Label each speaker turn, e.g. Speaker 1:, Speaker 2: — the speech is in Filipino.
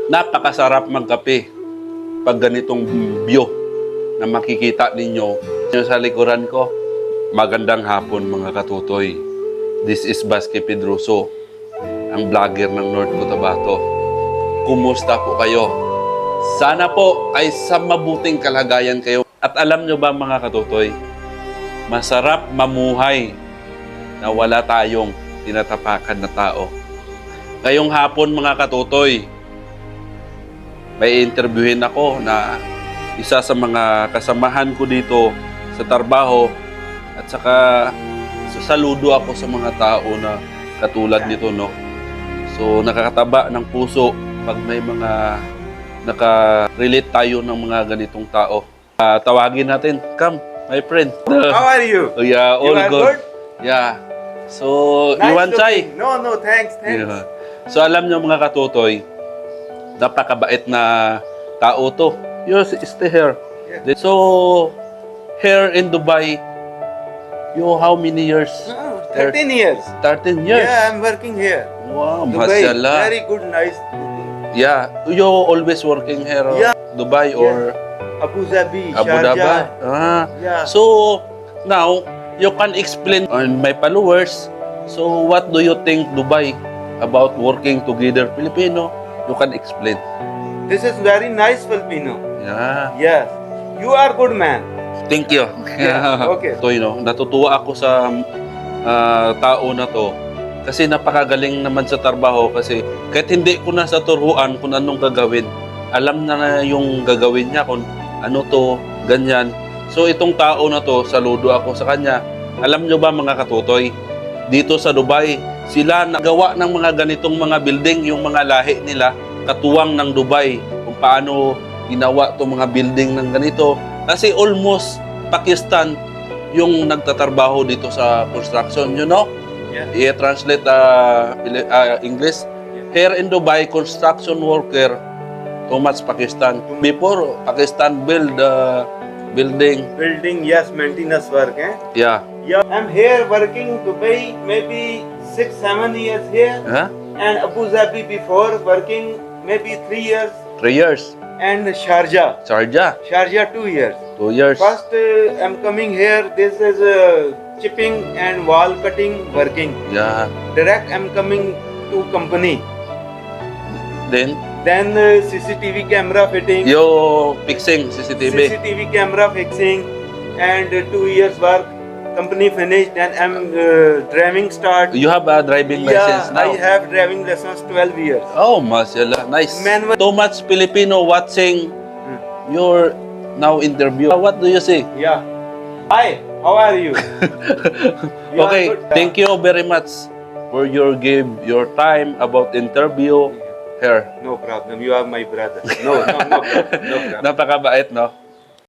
Speaker 1: Napakasarap magkape pag ganitong view na makikita ninyo. Yung sa likuran ko, magandang hapon mga katutoy. This is Basque Pedroso, ang vlogger ng North Cotabato. Kumusta po kayo? Sana po ay sa mabuting kalagayan kayo. At alam nyo ba mga katutoy, masarap mamuhay na wala tayong tinatapakan na tao. Ngayong hapon mga katutoy, may interviewin ako na isa sa mga kasamahan ko dito sa trabaho at saka saludo ako sa mga tao na katulad nito, no? So, nakakataba ng puso pag may mga naka-relate tayo ng mga ganitong tao. Tawagin natin, come, my friend.
Speaker 2: How are you?
Speaker 1: Yeah, all
Speaker 2: You are
Speaker 1: good.
Speaker 2: good?
Speaker 1: Yeah. So, you want chai?
Speaker 2: No, thanks.
Speaker 1: Yeah. So, alam nyo mga katutoy, napakabait na tao to. You stay here.
Speaker 2: Yeah.
Speaker 1: So, here in Dubai, you how many years?
Speaker 2: No, 13 years.
Speaker 1: 13 years?
Speaker 2: Yeah, I'm working here.
Speaker 1: Wow,
Speaker 2: Dubai.
Speaker 1: mashallah.
Speaker 2: Very good, nice.
Speaker 1: Yeah, you always working here,
Speaker 2: Yeah.
Speaker 1: Dubai or
Speaker 2: Abu Dhabi,
Speaker 1: Abu Dhabi?
Speaker 2: Sharjah. Yeah.
Speaker 1: So, now, you can explain on my followers, so what do you think Dubai about working together Filipino? You can explain.
Speaker 2: This is very nice Filipino.
Speaker 1: Yeah.
Speaker 2: Yes. You are good man.
Speaker 1: Thank you.
Speaker 2: Yeah, okay.
Speaker 1: So, natutuwa ako sa tao na to kasi napakagaling naman sa trabaho kasi kahit hindi ko na sa turuan kung anong gagawin, alam na yung gagawin niya kung ano to, ganyan. So, itong tao na to, saludo ako sa kanya. Alam nyo ba mga katutoy, dito sa Dubai, sila nagawa ng mga ganitong mga building, yung mga lahi nila, katuwang ng Dubai, kung paano ginawa itong mga building ng ganito. Kasi almost Pakistan yung nagtatrabaho dito sa construction, you know?
Speaker 2: Yeah.
Speaker 1: I-translate English. Here in Dubai, construction worker, too much Pakistan. Before, Pakistan build building.
Speaker 2: Building, yes, maintenance work.
Speaker 1: Yeah.
Speaker 2: Yeah. I'm here working Dubai maybe 6-7 years here.
Speaker 1: Huh?
Speaker 2: And Abu Dhabi before working maybe 3 years.
Speaker 1: 3 years.
Speaker 2: And Sharjah.
Speaker 1: Sharjah,
Speaker 2: 2 years.
Speaker 1: 2 years.
Speaker 2: First, I'm coming here. This is chipping and wall cutting working.
Speaker 1: Yeah.
Speaker 2: Direct, I'm coming to company.
Speaker 1: Then,
Speaker 2: Then CCTV camera fitting.
Speaker 1: you fixing CCTV.
Speaker 2: CCTV camera fixing, and 2 years work. Company finished, and I'm driving start.
Speaker 1: You have a driving license now?
Speaker 2: I have driving license 12 years.
Speaker 1: Oh, mashallah. Nice.
Speaker 2: Manual.
Speaker 1: So much Filipino watching your now interview. What do you say?
Speaker 2: Yeah. Hi, how are you? You are
Speaker 1: Okay,
Speaker 2: good.
Speaker 1: thank you very much for your time about interview here.
Speaker 2: No problem. You are my brother. No problem. No problem.
Speaker 1: Napakabait, no?